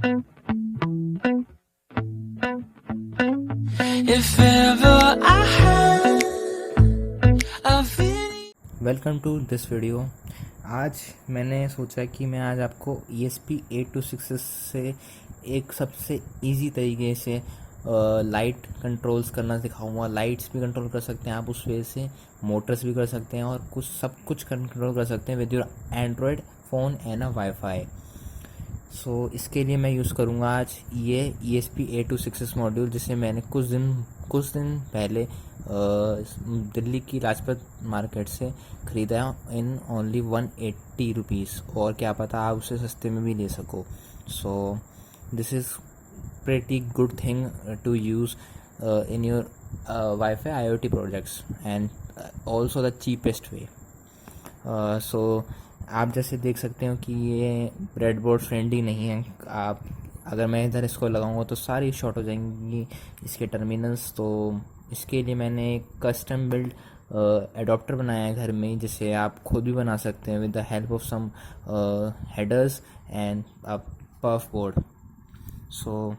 If ever I had a feeling. Welcome to this video. आज मैंने सोचा कि मैं आज आपको ESP8266 से एक सबसे इजी तरीके से लाइट कंट्रोल्स करना सिखाऊंगा। लाइट्स भी कंट्रोल कर सकते हैं आप उस वजह से, मोटर्स भी कर सकते हैं और कुछ सब कुछ कंट्रोल कर सकते हैं with your Android phone and a WiFi. So इसके लिए मैं यूज़ करूँगा आज ये ESP8266 मॉड्यूल, जिसे मैंने कुछ दिन पहले दिल्ली की लाजपत मार्केट से ख़रीदा इन ओनली 180 रुपीज़, और क्या पता आप उसे सस्ते में भी ले सको। So this is pretty good thing to use in your Wi-Fi IoT projects and also the cheapest way. So आप जैसे देख सकते हो कि ये ब्रेडबोर्ड फ्रेंडली नहीं है। आप अगर मैं इधर इसको लगाऊंगा तो सारी शॉर्ट हो जाएंगी इसके टर्मिनल्स। तो इसके लिए मैंने एक कस्टम बिल्ड एडोप्टर बनाया है घर में, जिसे आप खुद भी बना सकते हैं with the help of some headers and a पफ बोर्ड। सो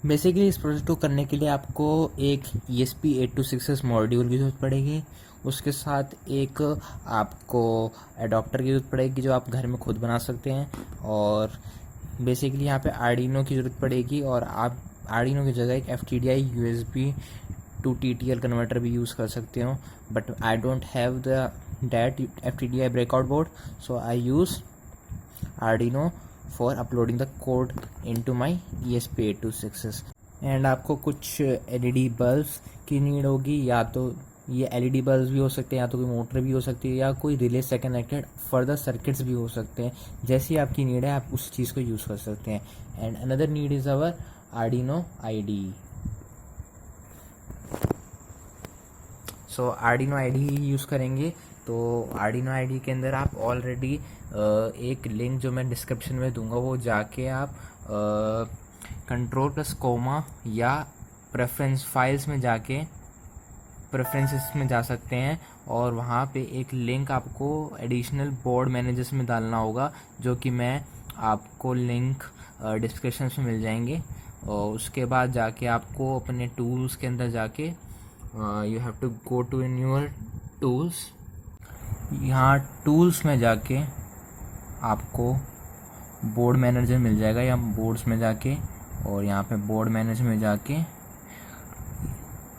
बेसिकली इस प्रोजेक्ट को करने के लिए आपको एक ESP8266 मॉड्यूल की ज़रूरत पड़ेगी। उसके साथ एक आपको एडोप्टर की ज़रूरत पड़ेगी जो आप घर में खुद बना सकते हैं, और बेसिकली यहाँ पे आर्डिनो की ज़रूरत पड़ेगी, और आप आर्डिनो की जगह एक FTDI USB to TTL converter भी यूज़ कर सकते हो। But I don't have the that FTDI breakout board, so I use Arduino for uploading the code into my ESP8266। And आपको कुछ LED बल्ब्स की नीड होगी, या तो ये LED बल्ब्स भी हो सकते हैं, या तो कोई मोटर भी हो सकती है, या कोई रिले से कनेक्टेड फर्दर सर्किट्स भी हो सकते हैं। जैसी आपकी नीड है आप उस चीज़ को यूज़ कर सकते हैं। And another need is our Arduino IDE। So Arduino IDE use करेंगे। तो आर्डिनो IDE के अंदर आप ऑलरेडी एक लिंक जो मैं डिस्क्रिप्शन में दूंगा वो जाके आप कंट्रोल प्लस कोमा या प्रेफरेंस फाइल्स में जाके प्रेफरेंसेस में जा सकते हैं, और वहाँ पे एक लिंक आपको एडिशनल बोर्ड मैनेजर्स में डालना होगा, जो कि मैं आपको लिंक डिस्क्रिप्शन में मिल जाएंगे। और उसके बाद जाके आपको अपने टूल्स के अंदर जाके you have to go to in your tools. यहाँ टूल्स में जाके आपको बोर्ड मैनेजर मिल जाएगा, या बोर्ड्स में जाके, और यहाँ पे बोर्ड मैनेजर में जाके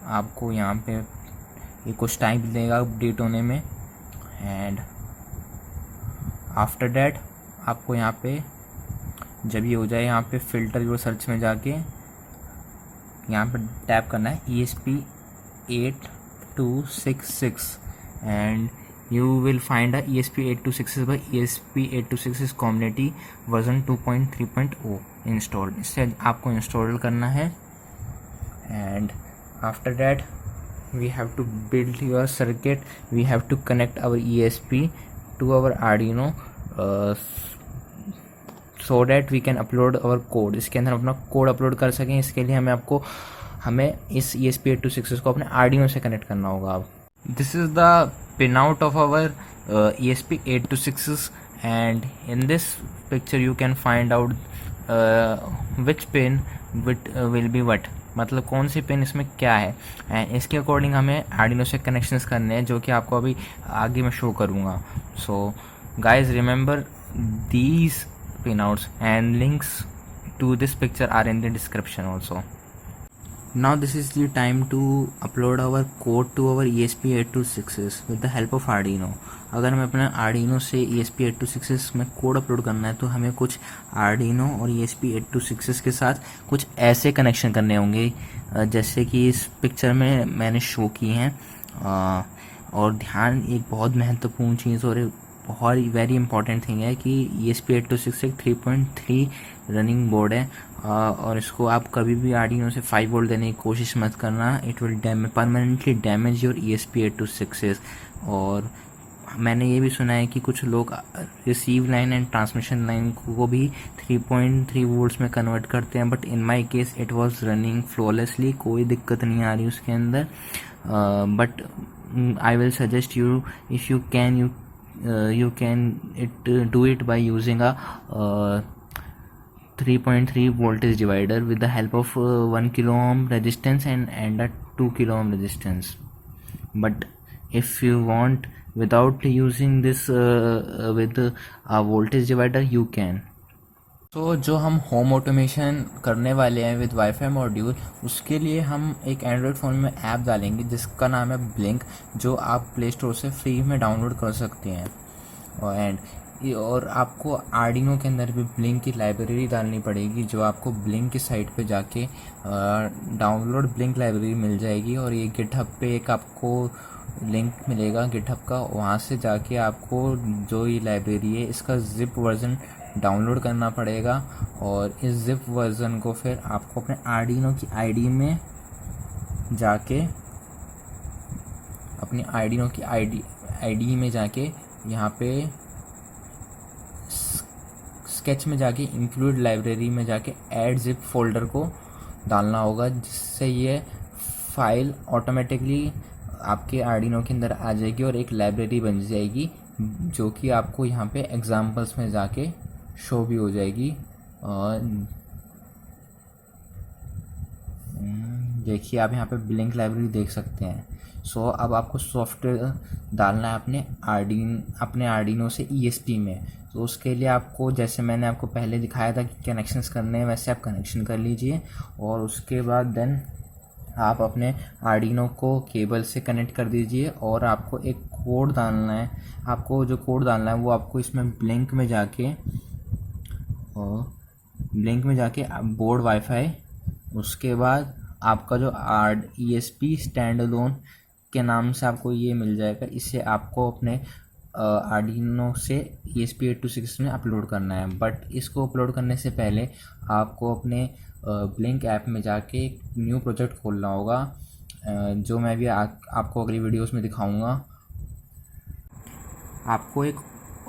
आपको यहाँ पे ये कुछ टाइम लगेगा अपडेट होने में। एंड आफ्टर डैट आपको यहाँ पे जब ये हो जाए, यहाँ पे फिल्टर योर सर्च में जाके यहाँ पे टैप करना है ESP8266 and you will find a ESP8266 by ESP8266 community version 2.3.0 installed। इससे आपको इंस्टॉल करना है। And after that we have to build your circuit, we have to connect our ESP to our Arduino so that we can upload our code। इसके अंदर अपना code upload कर सकें, इसके लिए हमें इस ESP8266 को अपने Arduino से कनेक्ट करना होगा। अब this is the pinout of our ESP8266, and in this picture you can find out which pin will be what, मतलब कौन सी पिन इसमें क्या है। एंड इसके अकॉर्डिंग हमें Arduino से कनेक्शंस करने हैं, जो कि आपको अभी आगे मैं शो करूँगा। So guys remember these pinouts and links to this picture are in the description also. Now this is the time to upload our code to our ESP8266 with the help of Arduino। अगर हमें अपने Arduino से ESP8266 में code upload करना है तो हमें कुछ Arduino और ESP8266 के साथ कुछ ऐसे कनेक्शन करने होंगे जैसे कि इस पिक्चर में मैंने शो की हैं। और ध्यान, एक बहुत महत्वपूर्ण चीज़ और बहुत वेरी इंपॉर्टेंट थिंग है कि ESP8266 एक 3.3 रनिंग बोर्ड है, और इसको आप कभी भी Arduino से 5 वोल्ट देने की कोशिश मत करना। It will permanently damage your ESP8266। और मैंने ये भी सुना है कि कुछ लोग receive line and transmission line को भी 3.3 वोल्ट्स में कन्वर्ट करते हैं, but in my case it was running flawlessly, कोई दिक्कत नहीं आ रही उसके अंदर। But I will suggest you, if you can, you you can do it by using a 3.3 voltage divider with the help of 1 kilo ohm resistance and a 2 kilo ohm resistance. But if you want without using this with a voltage divider, you can. तो जो हम home automation करने वाले हैं with wifi module, उसके लिए हम एक एंड्रॉयड फ़ोन में ऐप डालेंगे जिसका नाम है ब्लिंक, जो आप प्ले स्टोर से फ्री में डाउनलोड कर सकते हैं। और आपको आर्डिनो के अंदर भी ब्लिंक की लाइब्रेरी डालनी पड़ेगी, जो आपको ब्लिंक की साइट पे जाके डाउनलोड ब्लिंक लाइब्रेरी मिल जाएगी। और ये गिटहब पे एक आपको लिंक मिलेगा गिटहब का, वहाँ से जाके आपको जो ये लाइब्रेरी है इसका ज़िप वर्ज़न डाउनलोड करना पड़ेगा। और इस ज़िप वर्ज़न को फिर आपको अपने आर्डिनो की आईडी में जाके अपनी आर्डिनो की आईडी में जाके यहाँ पे स्केच में जाके इंक्लूड लाइब्रेरी में जाके ऐड ज़िप फोल्डर को डालना होगा, जिससे ये फाइल ऑटोमेटिकली आपके आर्डिनो के अंदर आ जाएगी और एक लाइब्रेरी बन जाएगी, जो कि आपको यहाँ पे एग्जांपल्स में जाके शो भी हो जाएगी। और देखिए आप यहाँ पे ब्लिंक लाइब्रेरी देख सकते हैं। सो अब आपको सॉफ्टवेयर डालना है अपने आर्डिनो से ESP में। तो उसके लिए आपको, जैसे मैंने आपको पहले दिखाया था कि कनेक्शंस करने हैं, वैसे आप कनेक्शन कर लीजिए। और उसके बाद देन आप अपने आर्डिनो को केबल से कनेक्ट कर दीजिए। और आपको एक कोड डालना है, आपको जो कोड डालना है वो आपको इसमें ब्लिंक में जाके बोर्ड वाईफाई, उसके बाद आपका जो ESP स्टैंड अलोन के नाम से आपको ये मिल जाएगा। इसे आपको अपने आर्डिनो से ESP8266 में अपलोड करना है। बट इसको अपलोड करने से पहले आपको अपने ब्लिंक ऐप में जाके एक न्यू प्रोजेक्ट खोलना होगा, जो मैं भी आपको अगली वीडियोस में दिखाऊंगा। आपको एक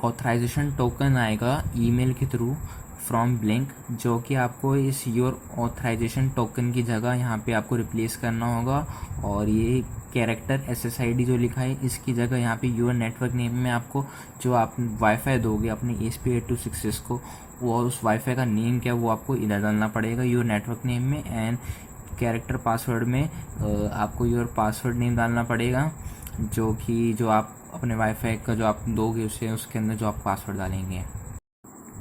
ऑथराइजेशन टोकन आएगा ईमेल के थ्रू फ्रॉम ब्लिंक, जो कि आपको इस योर ऑथराइजेशन टोकन की जगह यहाँ पे आपको रिप्लेस करना होगा। और ये कैरेक्टर SSID जो लिखा है, इसकी जगह यहाँ पे योर नेटवर्क नेम में आपको जो आप वाईफाई दोगे अपने ESP8266 को, वो उस वाईफाई का नेम क्या वो आपको इधर डालना पड़ेगा योर नेटवर्क नेम में। एंड कैरेक्टर पासवर्ड में आपको योर पासवर्ड नेम डालना पड़ेगा, जो आप अपने वाईफाई का जो आप दोगे उसके अंदर जो आप पासवर्ड डालेंगे।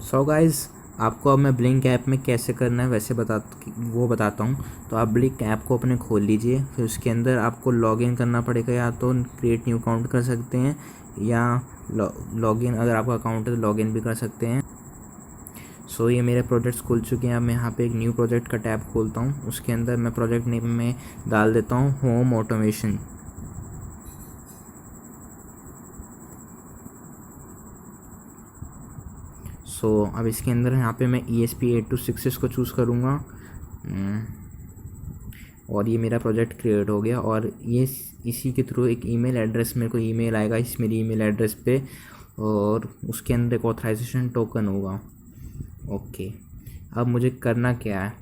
सो गाइज़, आपको अब मैं ब्लिंक ऐप में कैसे करना है वैसे बताता हूँ। तो आप ब्लिंक ऐप को अपने खोल लीजिए, फिर उसके अंदर आपको लॉगिन करना पड़ेगा। या तो क्रिएट न्यू अकाउंट कर सकते हैं, या लॉगिन अगर आपका अकाउंट है तो लॉगिन भी कर सकते हैं। सो ये मेरे प्रोजेक्ट्स खुल चुके हैं। अब मैं यहाँ पे एक न्यू प्रोजेक्ट का टैब खोलता हूँ, उसके अंदर मैं प्रोजेक्ट नेम में डाल देता हूँ होम ऑटोमेशन। सो अब इसके अंदर यहाँ पे मैं ESP8266 को चूज़ करूँगा। और ये मेरा प्रोजेक्ट क्रिएट हो गया। और ये इसी के थ्रू एक ईमेल एड्रेस, मेरे को ईमेल आएगा इस मेरी ईमेल एड्रेस पे, और उसके अंदर एक ऑथराइजेशन टोकन होगा। ओके, अब मुझे करना क्या है,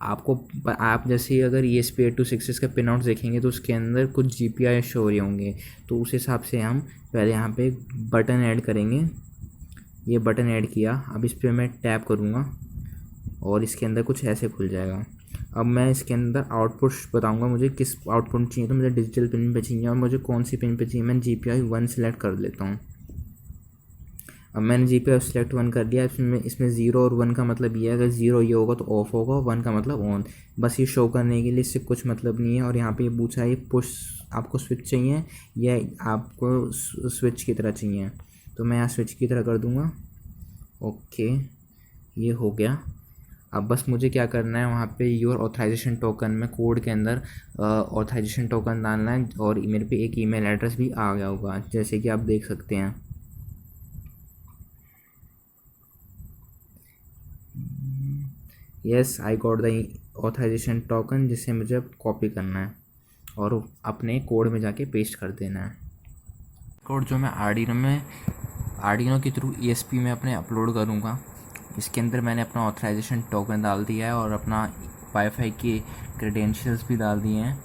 आप जैसे ही अगर ESP8266 का पिन आउट देखेंगे तो उसके अंदर कुछ GPI शो हो रहे होंगे। तो उस हिसाब से हम पहले यहाँ पे एक बटन ऐड करेंगे। ये बटन ऐड किया, अब इस पर मैं टैप करूँगा और इसके अंदर कुछ ऐसे खुल जाएगा। अब मैं इसके अंदर आउटपुट बताऊंगा मुझे किस आउटपुट चाहिए। तो मुझे डिजिटल पिन पे चाहिए और मुझे कौन सी पिन पे चाहिए, मैं GPI 1 सेलेक्ट कर लेता हूँ। अब मैंने GPI सेलेक्ट 1 कर लिया। इसमें 0 और 1 का मतलब ये है, अगर 0 ये होगा तो ऑफ होगा, 1 का मतलब ऑन। बस ये शो करने के लिए, इससे कुछ मतलब नहीं है। और यहाँ पे ये पूछा है पुश आपको स्विच चाहिए या आपको स्विच की तरह चाहिए, तो मैं यहाँ स्विच की तरह कर दूँगा। ओके, ये हो गया। अब बस मुझे क्या करना है, वहाँ पे योर ऑथराइजेशन टोकन में कोड के अंदर ऑथराइजेशन टोकन डालना है। और मेरे पे एक ईमेल एड्रेस भी आ गया होगा, जैसे कि आप देख सकते हैं। Yes, I got the authorisation token, जिसे मुझे अब कॉपी करना है और अपने कोड में जाके पेस्ट कर देना है। कोड जो मैं आर्डिनो के थ्रू ESP में अपने अपलोड करूँगा, इसके अंदर मैंने अपना ऑथराइजेशन टोकन डाल दिया है और अपना वाईफाई की क्रेडेंशियल्स भी डाल दिए हैं।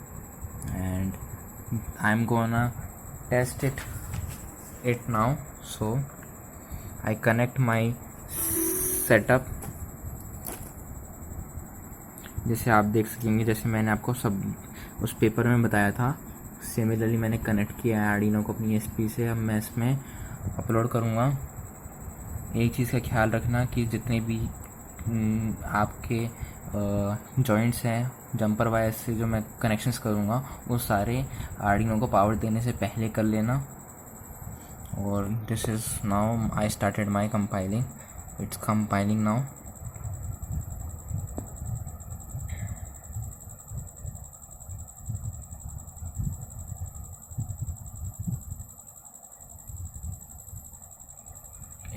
And I am gonna test it it now. So I connect my setup. जैसे आप देख सकेंगे, जैसे मैंने आपको सब उस पेपर में बताया था, सिमिलरली मैंने कनेक्ट किया है आर्डिनो को अपनी ESP से. अब मैं इसमें अपलोड करूँगा. एक चीज़ का ख्याल रखना कि जितने भी आपके जॉइंट्स हैं, जंपर वायर से जो मैं कनेक्शंस करूँगा, वो सारे आर्डिनो को पावर देने से पहले कर लेना. और this is now I started my compiling. It's compiling now.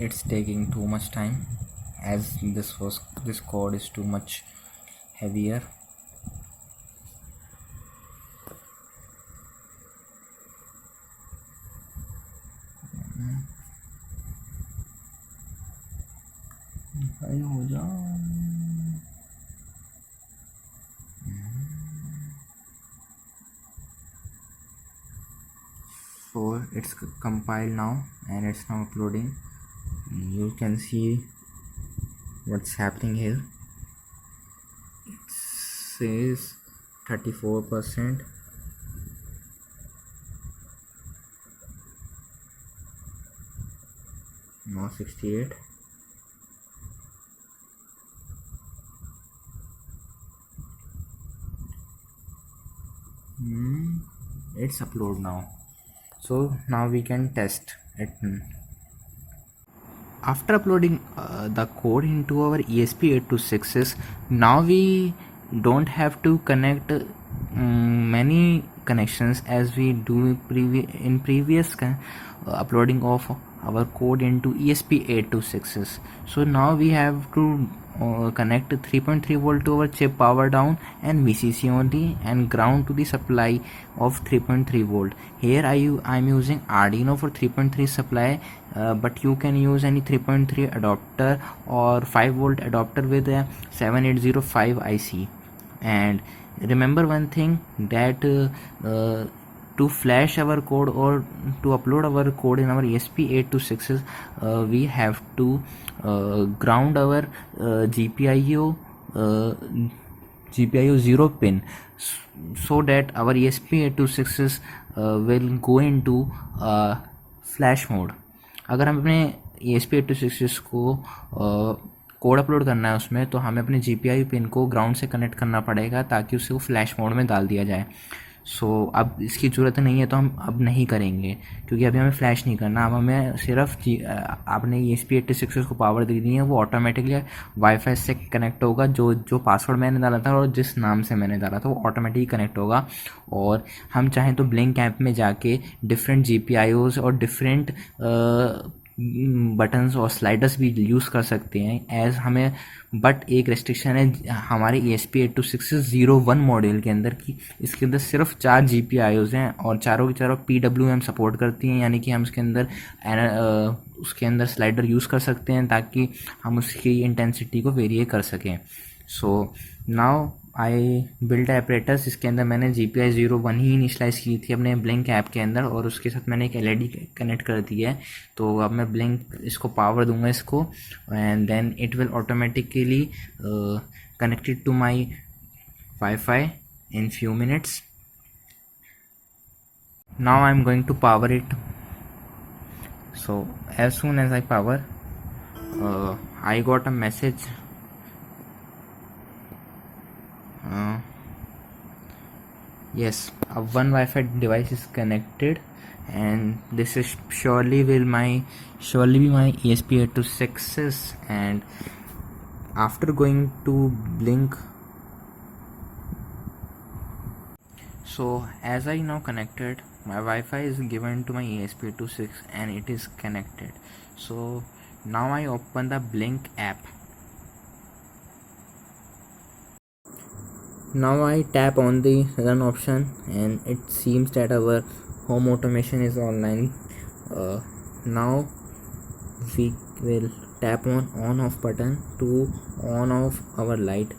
It's taking too much time as this code is too much heavier. हो जाओ. So it's compiled now and it's now uploading. You can see what's happening here. It says 34%. Now 68. It's upload now. So now we can test it. After uploading the code into our ESP8266, now we don't have to connect many connections as we do in previous uploading of our code into ESP8266. So now we have to connect 3.3 volt to our chip power down and VCC only, and ground to the supply of 3.3 volt. Here I'm using Arduino for 3.3 supply, but you can use any 3.3 adapter or 5 volt adapter with a 7805 IC. And remember one thing, that to flash our code or to upload our code in our ESP8266, we have to ground our GPIO 0 pin, so that our ESP8266 will go into flash mode. अगर हम अपने ESP8266 को code upload करना है उसमें, तो हमें अपने GPIO पिन को ग्राउंड से कनेक्ट करना पड़ेगा ताकि उसे वो फ्लैश मोड में डाल दिया जाए. सो अब इसकी ज़रूरत नहीं है, तो हम अब नहीं करेंगे, क्योंकि अभी हमें फ्लैश नहीं करना. अब हमें सिर्फ आपने ESP8266 को पावर दे दी है, वो ऑटोमेटिकली वाईफाई से कनेक्ट होगा. जो पासवर्ड मैंने डाला था और जिस नाम से मैंने डाला था, वो ऑटोमेटिकली कनेक्ट होगा. और हम चाहें तो ब्लिंक ऐप में जाके डिफरेंट GPIOs और डिफरेंट बटन्स और स्लाइडर्स भी यूज़ कर सकते हैं एज हमें. बट एक रेस्ट्रिक्शन है हमारे ESP8266 मॉडल के अंदर कि इसके अंदर सिर्फ 4 GPIOs हैं और चारों की चारों PWM सपोर्ट करती हैं, यानी कि हम उसके अंदर स्लाइडर यूज़ कर सकते हैं ताकि हम उसकी इंटेंसिटी को वेरी कर सकें. So now I build apparatus. इसके अंदर मैंने GPIO 01 ही इनिशलाइज की थी अपने ब्लिंक ऐप के अंदर, और उसके साथ मैंने एक LED कनेक्ट कर दी है. तो अब मैं ब्लिंक इसको पावर दूंगा इसको, and then it will automatically connected to my wifi in few minutes. Now I am going to power it. So as soon as I power, I got a message. Yes, one Wi-Fi device is connected, and this is surely be my ESP8266. And after going to blink, so as I now connected, my Wi-Fi is given to my ESP8266 and it is connected. So now I open the blink app. Now I tap on the run option, and it seems that our home automation is online. Now we will tap on off button to on off our light.